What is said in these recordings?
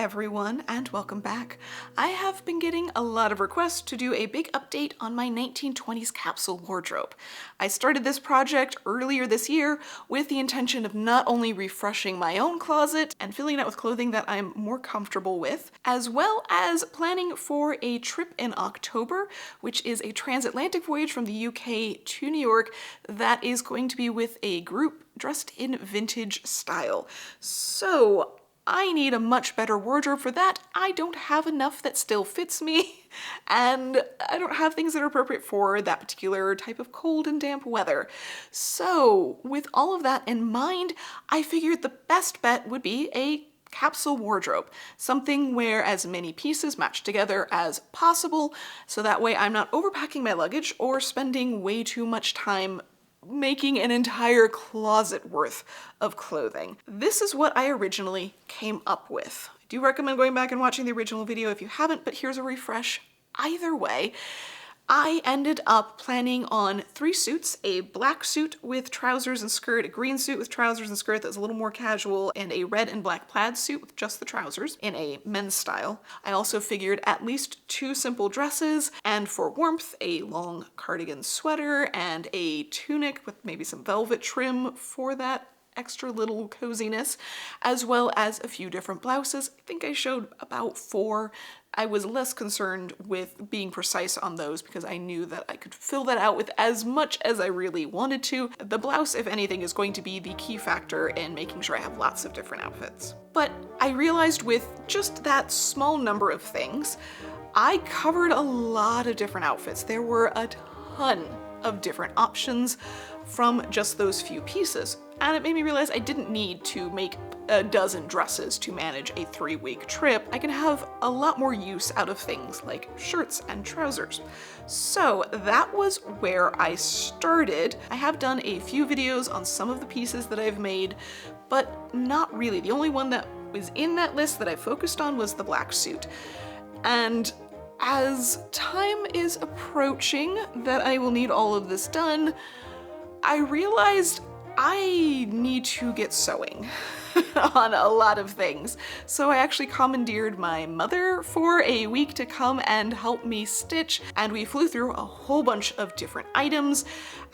everyone, and welcome back. I have been getting a lot of requests to do a big update on my 1920s capsule wardrobe. I started this project earlier this year with the intention of not only refreshing my own closet and filling it out with clothing that I'm more comfortable with, as well as planning for a trip in October, which is a transatlantic voyage from the UK to New York that is going to be with a group dressed in vintage style. So I need a much better wardrobe for that. I don't have enough that still fits me, and I don't have things that are appropriate for that particular type of cold and damp weather. So with all of that in mind, I figured the best bet would be a capsule wardrobe, something where as many pieces match together as possible, so that way I'm not overpacking my luggage or spending way too much time making an entire closet worth of clothing. This is what I originally came up with. I do recommend going back and watching the original video if you haven't, but here's a refresh. Either way, I ended up planning on 3 suits: a black suit with trousers and skirt, a green suit with trousers and skirt that's a little more casual, and a red and black plaid suit with just the trousers in a men's style. I also figured at least 2 simple dresses, and for warmth, a long cardigan sweater and a tunic with maybe some velvet trim for that extra little coziness, as well as a few different blouses. I think I showed about 4. I was less concerned with being precise on those because I knew that I could fill that out with as much as I really wanted to. The blouse, if anything, is going to be the key factor in making sure I have lots of different outfits. But I realized with just that small number of things, I covered a lot of different outfits. There were a ton of different options from just those few pieces. And it made me realize I didn't need to make a dozen dresses to manage a 3-week trip. I can have a lot more use out of things like shirts and trousers. So that was where I started. I have done a few videos on some of the pieces that I've made, but not really. The only one that was in that list that I focused on was the black suit. And as time is approaching that I will need all of this done, I realized I need to get sewing on a lot of things. So I actually commandeered my mother for a week to come and help me stitch, and we flew through a whole bunch of different items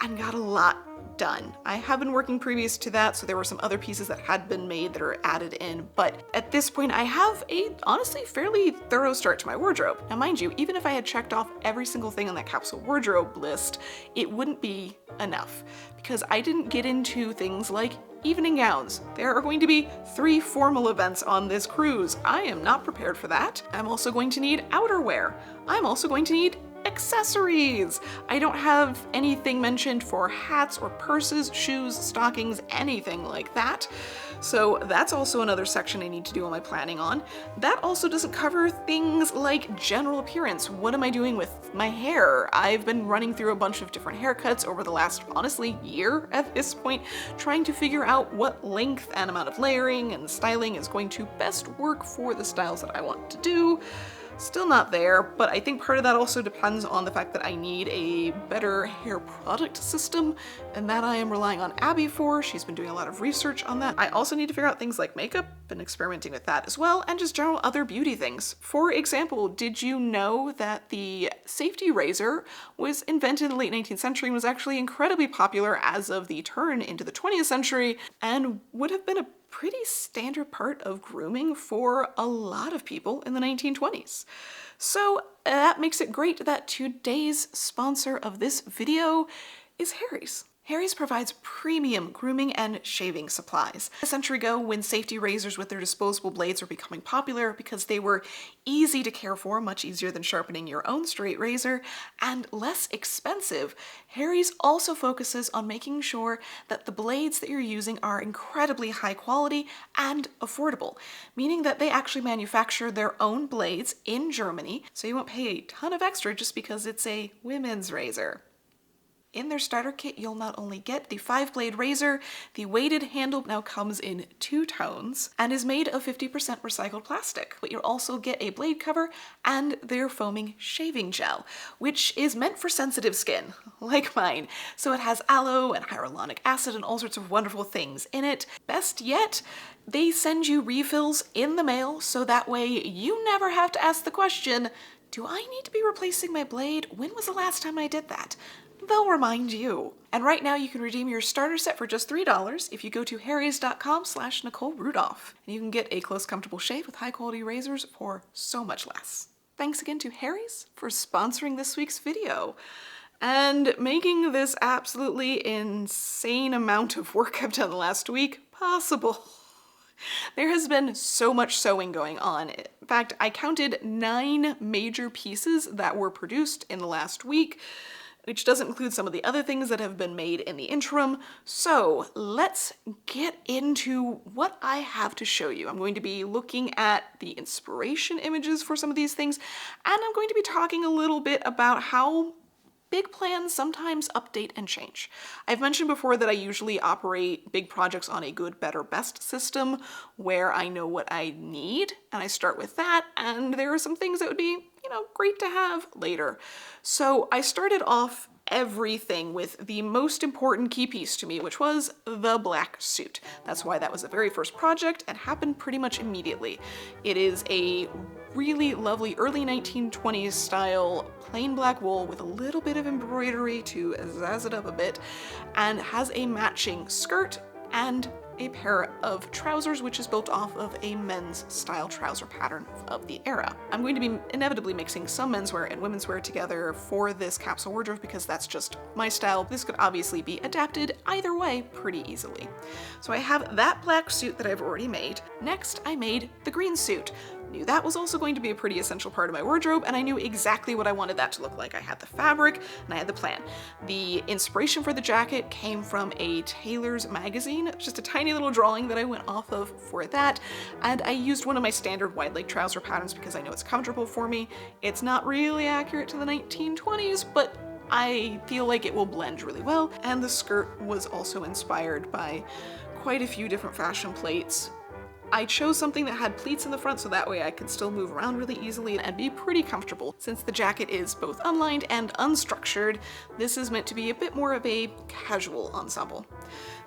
and got a lot done. I have been working previous to that, so there were some other pieces that had been made that are added in, but at this point I have a honestly fairly thorough start to my wardrobe. Now mind you, even if I had checked off every single thing on that capsule wardrobe list, it wouldn't be enough because I didn't get into things like evening gowns. There are going to be 3 formal events on this cruise. I am not prepared for that. I'm also going to need outerwear. I'm also going to need accessories. I don't have anything mentioned for hats or purses, shoes, stockings, anything like that. So that's also another section I need to do all my planning on. That also doesn't cover things like general appearance. What am I doing with my hair? I've been running through a bunch of different haircuts over the last, honestly, year at this point, trying to figure out what length and amount of layering and styling is going to best work for the styles that I want to do. Still not there, but I think part of that also depends on the fact that I need a better hair product system, and that I am relying on Abby for. She's been doing a lot of research on that. I also need to figure out things like makeup, been experimenting with that as well, and just general other beauty things. For example, did you know that the safety razor was invented in the late 19th century and was actually incredibly popular as of the turn into the 20th century, and would have been a pretty standard part of grooming for a lot of people in the 1920s. So that makes it great that today's sponsor of this video is Harry's. Harry's provides premium grooming and shaving supplies. A century ago, when safety razors with their disposable blades were becoming popular because they were easy to care for, much easier than sharpening your own straight razor, and less expensive, Harry's also focuses on making sure that the blades that you're using are incredibly high quality and affordable, meaning that they actually manufacture their own blades in Germany, so you won't pay a ton of extra just because it's a women's razor. In their starter kit, you'll not only get the 5-blade razor, the weighted handle now comes in 2 tones and is made of 50% recycled plastic, but you'll also get a blade cover and their foaming shaving gel, which is meant for sensitive skin, like mine. So it has aloe and hyaluronic acid and all sorts of wonderful things in it. Best yet, they send you refills in the mail, so that way you never have to ask the question, do I need to be replacing my blade? When was the last time I did that? They'll remind you. And right now you can redeem your starter set for just $3 if you go to harrys.com/Nicole Rudolph. And you can get a close, comfortable shave with high quality razors for so much less. Thanks again to Harry's for sponsoring this week's video and making this absolutely insane amount of work I've done the last week possible. There has been so much sewing going on. In fact, I counted 9 major pieces that were produced in the last week, which doesn't include some of the other things that have been made in the interim. So let's get into what I have to show you. I'm going to be looking at the inspiration images for some of these things, and I'm going to be talking a little bit about how big plans sometimes update and change. I've mentioned before that I usually operate big projects on a good, better, best system where I know what I need and I start with that, and there are some things that would be, great to have later. So I started off everything with the most important key piece to me, which was the black suit. That's why that was the very first project and happened pretty much immediately. It is a really lovely early 1920s style plain black wool with a little bit of embroidery to zazz it up a bit, and has a matching skirt and a pair of trousers, which is built off of a men's style trouser pattern of the era. I'm going to be inevitably mixing some menswear and women's wear together for this capsule wardrobe because that's just my style. This could obviously be adapted either way pretty easily. So I have that black suit that I've already made. Next, I made the green suit. Knew that was also going to be a pretty essential part of my wardrobe, and I knew exactly what I wanted that to look like. I had the fabric and I had the plan. The inspiration for the jacket came from a tailor's magazine, just a tiny little drawing that I went off of for that, and I used one of my standard wide leg trouser patterns because I know it's comfortable for me. It's not really accurate to the 1920s, but I feel like it will blend really well, and the skirt was also inspired by quite a few different fashion plates. I chose something that had pleats in the front so that way I could still move around really easily and be pretty comfortable. Since the jacket is both unlined and unstructured, this is meant to be a bit more of a casual ensemble.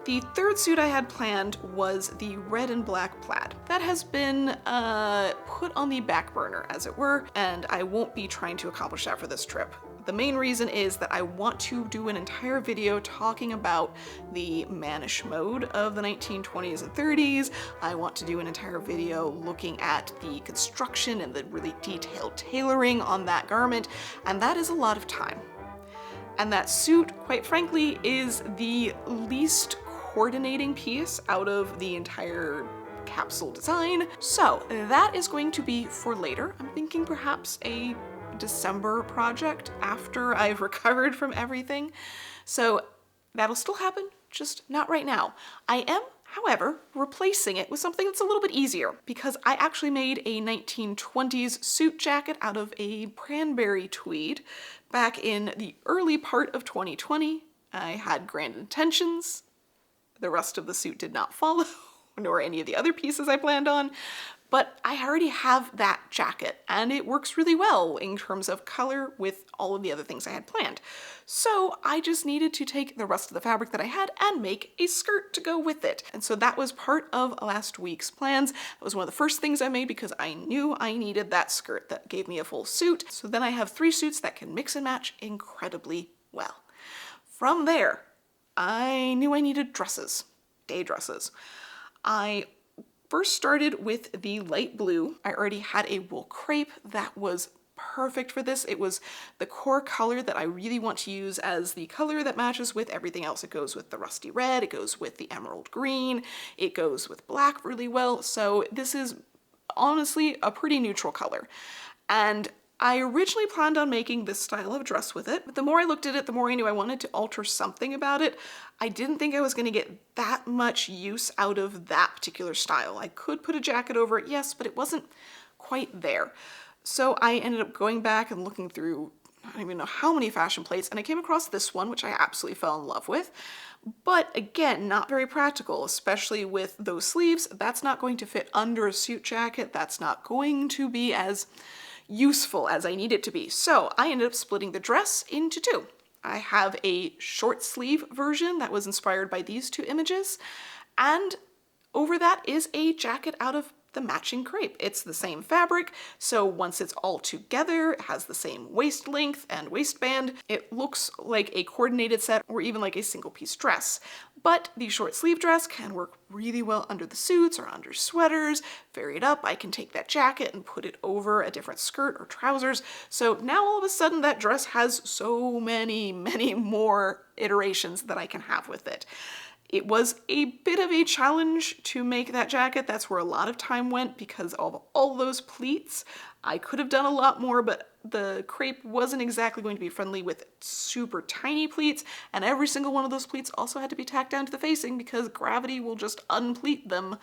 The third suit I had planned was the red and black plaid. That has been put on the back burner, as it were, and I won't be trying to accomplish that for this trip. The main reason is that I want to do an entire video talking about the mannish mode of the 1920s and 30s. I want to do an entire video looking at the construction and the really detailed tailoring on that garment, and that is a lot of time. And that suit, quite frankly, is the least coordinating piece out of the entire capsule design. So that is going to be for later. I'm thinking perhaps a December project after I've recovered from everything. So that'll still happen, just not right now. I am, however, replacing it with something that's a little bit easier because I actually made a 1920s suit jacket out of a cranberry tweed back in the early part of 2020. I had grand intentions. The rest of the suit did not follow, nor any of the other pieces I planned on. But I already have that jacket and it works really well in terms of color with all of the other things I had planned. So I just needed to take the rest of the fabric that I had and make a skirt to go with it. And so that was part of last week's plans. That was one of the first things I made because I knew I needed that skirt that gave me a full suit. So then I have 3 suits that can mix and match incredibly well. From there, I knew I needed dresses, day dresses. I first started with the light blue. I already had a wool crepe that was perfect for this. It was the core color that I really want to use as the color that matches with everything else. It goes with the rusty red, it goes with the emerald green, it goes with black really well. So this is honestly a pretty neutral color. And I originally planned on making this style of dress with it, but the more I looked at it, the more I knew I wanted to alter something about it. I didn't think I was going to get that much use out of that particular style. I could put a jacket over it, yes, but it wasn't quite there. So I ended up going back and looking through I don't even know how many fashion plates, and I came across this one, which I absolutely fell in love with. But again, not very practical, especially with those sleeves. That's not going to fit under a suit jacket. That's not going to be as useful as I need it to be. So I ended up splitting the dress into two. I have a short sleeve version that was inspired by these two images, and over that is a jacket out of the matching crepe. It's the same fabric, so once it's all together, it has the same waist length and waistband. It looks like a coordinated set or even like a single piece dress. But the short sleeve dress can work really well under the suits or under sweaters. Vary it up, I can take that jacket and put it over a different skirt or trousers. So now all of a sudden that dress has so many more iterations that I can have with it. It was a bit of a challenge to make that jacket. That's where a lot of time went because of all those pleats. I could have done a lot more, but the crepe wasn't exactly going to be friendly with super tiny pleats, and every single one of those pleats also had to be tacked down to the facing because gravity will just unpleat them.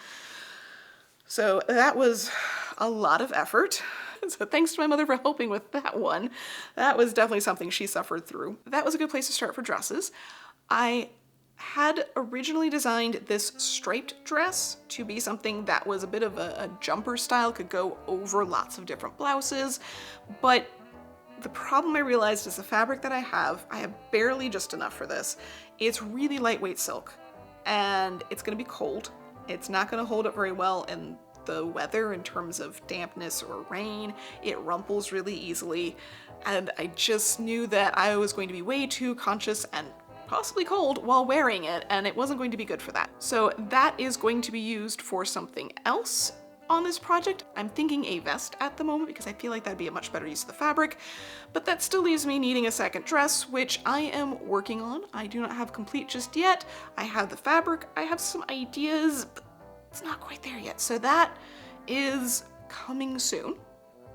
So that was a lot of effort. So thanks to my mother for helping with that one. That was definitely something she suffered through. That was a good place to start for dresses. I had originally designed this striped dress to be something that was a bit of a jumper style, could go over lots of different blouses, but the problem I realized is the fabric that I have barely just enough for this. It's really lightweight silk, and it's gonna be cold. It's not gonna hold up very well in the weather in terms of dampness or rain. It rumples really easily, and I just knew that I was going to be way too conscious and possibly cold while wearing it, and it wasn't going to be good for that. So that is going to be used for something else on this project. I'm thinking a vest at the moment because I feel like that'd be a much better use of the fabric, but that still leaves me needing a second dress, which I am working on. I do not have complete just yet. I have the fabric, I have some ideas, but it's not quite there yet. So that is coming soon,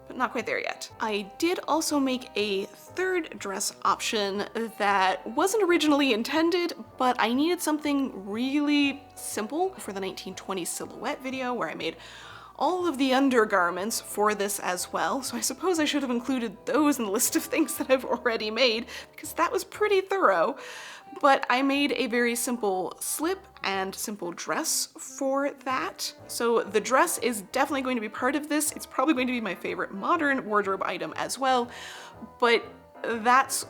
but not quite there yet. I did also make a third dress option that wasn't originally intended, but I needed something really simple for the 1920s silhouette video where I made all of the undergarments for this as well. So I suppose I should have included those in the list of things that I've already made because that was pretty thorough. But I made a very simple slip and simple dress for that. So the dress is definitely going to be part of this. It's probably going to be my favorite modern wardrobe item as well, but that's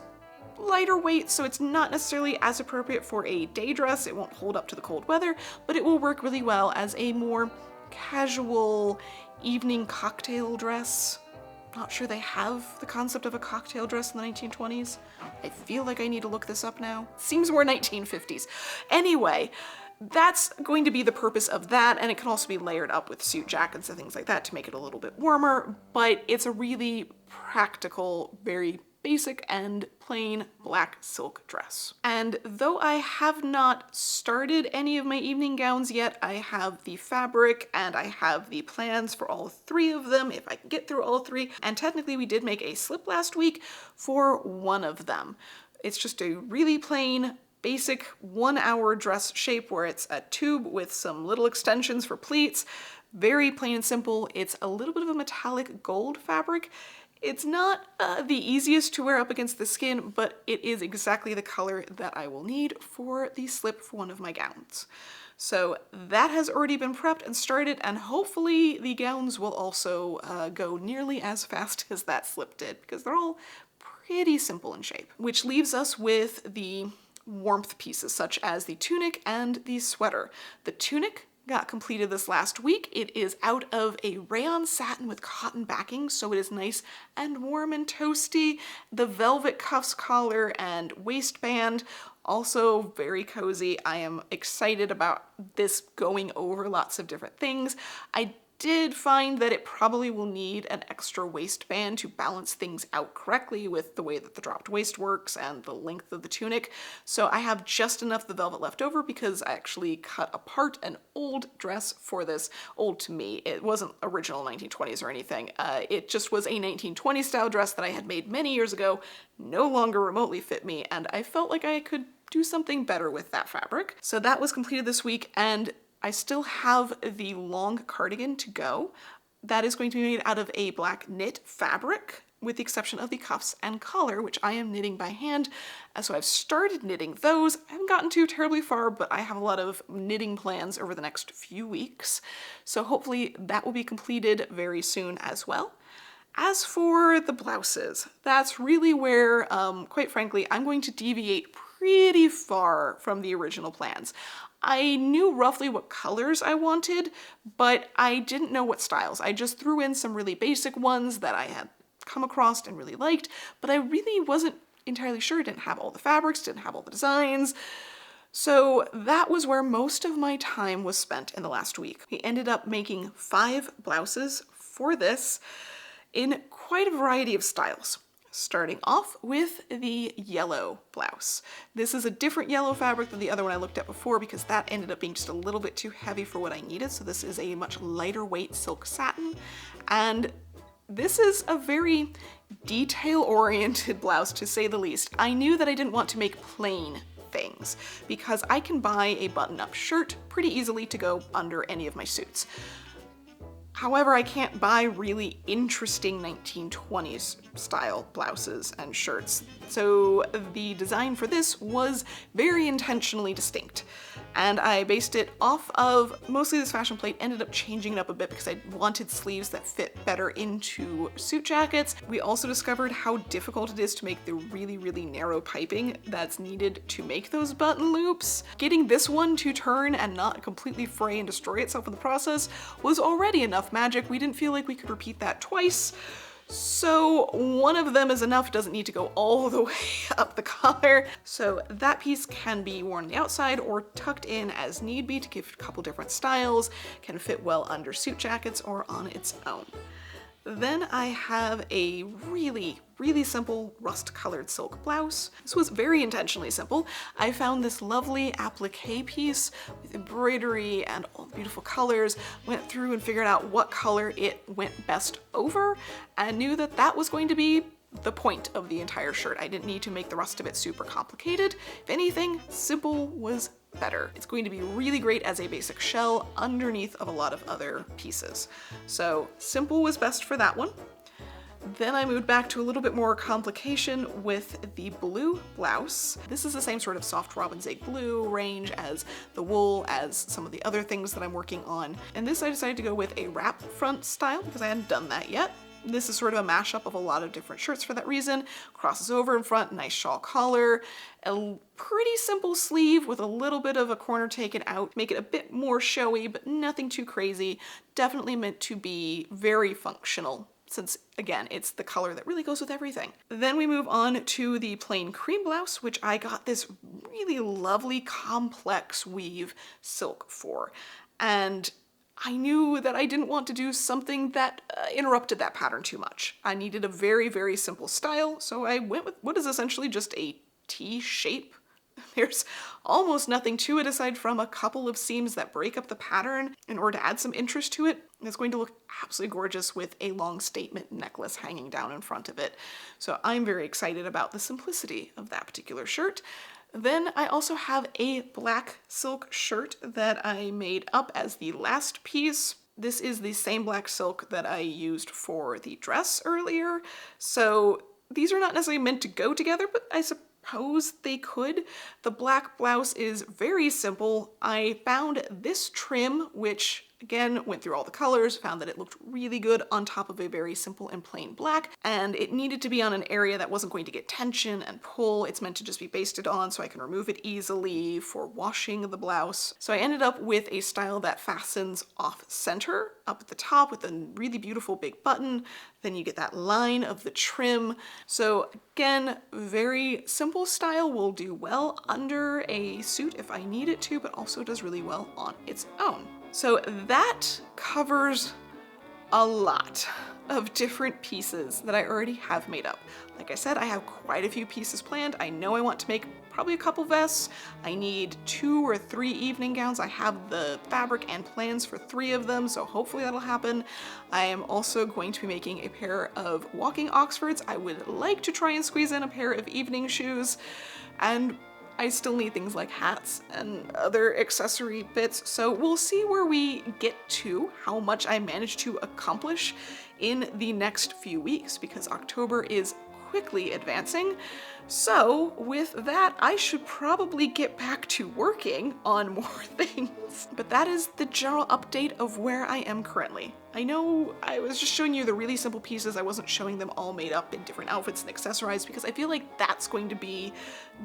lighter weight, so it's not necessarily as appropriate for a day dress. It won't hold up to the cold weather, but it will work really well as a more casual evening cocktail dress. Not sure they have the concept of a cocktail dress in the 1920s. I feel like I need to look this up now. Seems more 1950s. Anyway, that's going to be the purpose of that, and it can also be layered up with suit jackets and things like that to make it a little bit warmer, but it's a really practical, very basic and plain black silk dress. And though I have not started any of my evening gowns yet, I have the fabric and I have the plans for all three of them if I can get through all three. And technically we did make a slip last week for one of them. It's just a really plain basic 1 hour dress shape where it's a tube with some little extensions for pleats. Very plain and simple. It's a little bit of a metallic gold fabric. It's not the easiest to wear up against the skin, but it is exactly the color that I will need for the slip for one of my gowns. So that has already been prepped and started, and hopefully the gowns will also go nearly as fast as that slip did, because they're all pretty simple in shape. Which leaves us with the warmth pieces, such as the tunic and the sweater. The tunic got completed this last week. It is out of a rayon satin with cotton backing, so it is nice and warm and toasty. The velvet cuffs, collar, and waistband, also very cozy. I am excited about this going over lots of different things. I did find that it probably will need an extra waistband to balance things out correctly with the way that the dropped waist works and the length of the tunic. So I have just enough of the velvet left over because I actually cut apart an old dress for this. Old to me. It wasn't original 1920s or anything. It just was a 1920s style dress that I had made many years ago, no longer remotely fit me, and I felt like I could do something better with that fabric. So that was completed this week, and I still have the long cardigan to go. That is going to be made out of a black knit fabric. with the exception of the cuffs and collar, which I am knitting by hand. So I've started knitting those. I haven't gotten too terribly far, but I have a lot of knitting plans over the next few weeks. So hopefully that will be completed very soon as well. As for the blouses, that's really where, quite frankly, I'm going to deviate pretty far from the original plans. I knew roughly what colors I wanted, but I didn't know what styles. I just threw in some really basic ones that I had come across and really liked, but I really wasn't entirely sure. Didn't have all the fabrics, didn't have all the designs. So that was where most of my time was spent in the last week. We ended up making 5 blouses for this in quite a variety of styles. Starting off with the yellow blouse. This is a different yellow fabric than the other one I looked at before because that ended up being just a little bit too heavy for what I needed. So this is a much lighter weight silk satin, and this is a very detail-oriented blouse, to say the least. I knew that I didn't want to make plain things because I can buy a button-up shirt pretty easily to go under any of my suits. However, I can't buy really interesting 1920s style blouses and shirts. So the design for this was very intentionally distinct. And I based it off of mostly this fashion plate, ended up changing it up a bit because I wanted sleeves that fit better into suit jackets. We also discovered how difficult it is to make the really, really narrow piping that's needed to make those button loops. Getting this one to turn and not completely fray and destroy itself in the process was already enough magic. We didn't feel like we could repeat that twice. So one of them is enough, doesn't need to go all the way up the collar. So that piece can be worn on the outside or tucked in as need be to give a couple different styles, can fit well under suit jackets or on its own. Then I have a really, really simple rust-colored silk blouse. This was very intentionally simple. I found this lovely applique piece with embroidery and all beautiful colors, went through and figured out what color it went best over, and knew that that was going to be the point of the entire shirt. I didn't need to make the rest of it super complicated. If anything, simple was better. It's going to be really great as a basic shell underneath of a lot of other pieces. So simple was best for that one. Then I moved back to a little bit more complication with the blue blouse. This is the same sort of soft robin's egg blue range as the wool, as some of the other things that I'm working on. And this I decided to go with a wrap front style because I hadn't done that yet. This is sort of a mashup of a lot of different shirts for that reason. Crosses over in front, nice shawl collar, a pretty simple sleeve with a little bit of a corner taken out, make it a bit more showy, but nothing too crazy. Definitely meant to be very functional, since again, it's the color that really goes with everything. Then we move on to the plain cream blouse, which I got this really lovely complex weave silk for. And I knew that I didn't want to do something that interrupted that pattern too much. I needed a very, very simple style, so I went with what is essentially just a T shape. There's almost nothing to it aside from a couple of seams that break up the pattern in order to add some interest to it. It's going to look absolutely gorgeous with a long statement necklace hanging down in front of it. So I'm very excited about the simplicity of that particular shirt. Then I also have a black silk shirt that I made up as the last piece. This is the same black silk that I used for the dress earlier. So these are not necessarily meant to go together, but I suppose they could. The black blouse is very simple. I found this trim, which again, went through all the colors, found that it looked really good on top of a very simple and plain black, and it needed to be on an area that wasn't going to get tension and pull. It's meant to just be basted on so I can remove it easily for washing the blouse. So I ended up with a style that fastens off center up at the top with a really beautiful big button. Then you get that line of the trim. So again, very simple style, will do well under a suit if I need it to, but also does really well on its own. So that covers a lot of different pieces that I already have made up. Like I said, I have quite a few pieces planned. I know I want to make probably a couple vests. I need 2 or 3 evening gowns. I have the fabric and plans for 3 of them, so hopefully that'll happen. I am also going to be making a pair of walking Oxfords. I would like to try and squeeze in a pair of evening shoes, and I still need things like hats and other accessory bits, so we'll see where we get to, how much I manage to accomplish in the next few weeks, because October is quickly advancing. So with that, I should probably get back to working on more things. But that is the general update of where I am currently. I know I was just showing you the really simple pieces. I wasn't showing them all made up in different outfits and accessorized, because I feel like that's going to be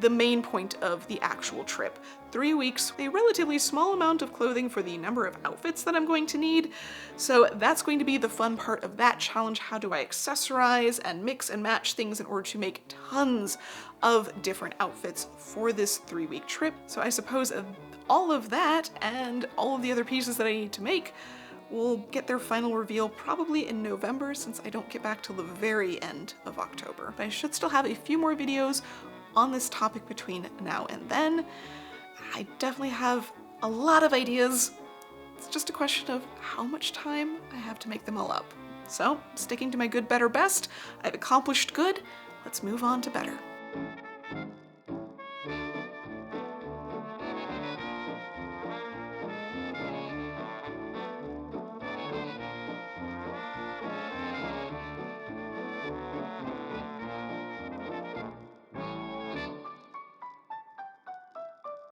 the main point of the actual trip. 3 weeks, a relatively small amount of clothing for the number of outfits that I'm going to need. So that's going to be the fun part of that challenge. How do I accessorize and mix and match things in order to make tons of different outfits for this 3-week trip? So I suppose all of that and all of the other pieces that I need to make will get their final reveal probably in November, since I don't get back till the very end of October. But I should still have a few more videos on this topic between now and then. I definitely have a lot of ideas. It's just a question of how much time I have to make them all up. So, sticking to my good, better, best, I've accomplished good. Let's move on to better.